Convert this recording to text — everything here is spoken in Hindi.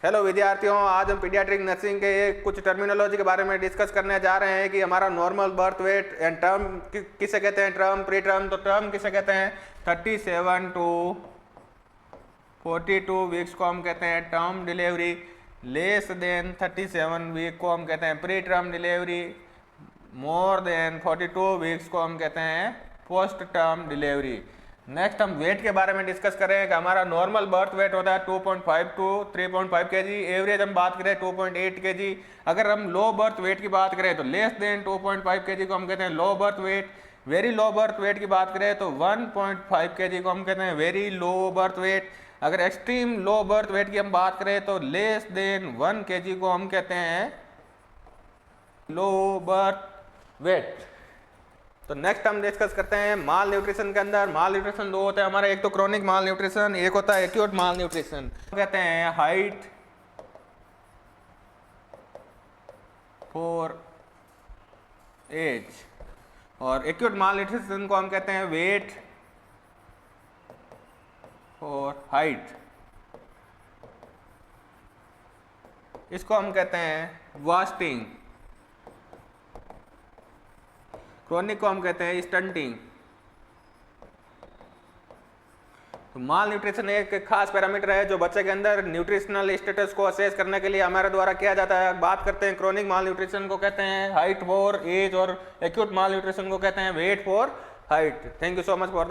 हेलो विद्यार्थियों, आज हम पीडियाट्रिक नर्सिंग के कुछ टर्मिनोलॉजी के बारे में डिस्कस करने जा रहे हैं कि हमारा normal birth weight and term किसे कहते हैं, टर्म, प्री टर्म। तो टर्म किसे कहते हैं, 37 टू 42 वीक्स को हम कहते हैं term delivery. Less than 37 week को हम कहते हैं pre term delivery. More than 42 weeks को हम कहते हैं पोस्ट टर्म डिलीवरी। नेक्स्ट हम वेट के बारे में डिस्कस करें कि हमारा नॉर्मल बर्थ वेट होता है 2.5 टू 3.5 kg। एवरेज हम बात करें 2.8 kg। अगर हम लो बर्थ वेट की बात करें तो लेस देन 2.5 kg को हम कहते हैं low birth weight. Very low birth weight की बात करें तो 1.5 kg को हम कहते हैं वेरी लो बर्थ वेट। अगर एक्सट्रीम लो बर्थ वेट की हम बात करें तो लेस देन 1 kg को हम कहते हैं लो बर्थ वेट। तो नेक्स्ट हम डिस्कस करते हैं माल न्यूट्रिशन के अंदर। माल न्यूट्रिशन दो होते हैं हमारे, एक तो क्रोनिक माल न्यूट्रिशन, एक होता है एक्यूट माल न्यूट्रिशन। कहते हैं हाइट फॉर एज, और एक्यूट माल न्यूट्रिशन को हम कहते हैं वेट फॉर हाइट। इसको हम कहते हैं वास्टिंग। क्रोनिक को हम कहते हैं स्टंटिंग। तो माल न्यूट्रिशन एक खास पैरामीटर है जो बच्चे के अंदर न्यूट्रिशनल स्टेटस को असेस करने के लिए हमारे द्वारा किया जाता है। बात करते हैं क्रोनिक माल न्यूट्रिशन को कहते हैं हाइट फॉर एज, और एक्यूट माल न्यूट्रिशन को कहते हैं weight for height. Thank you so much for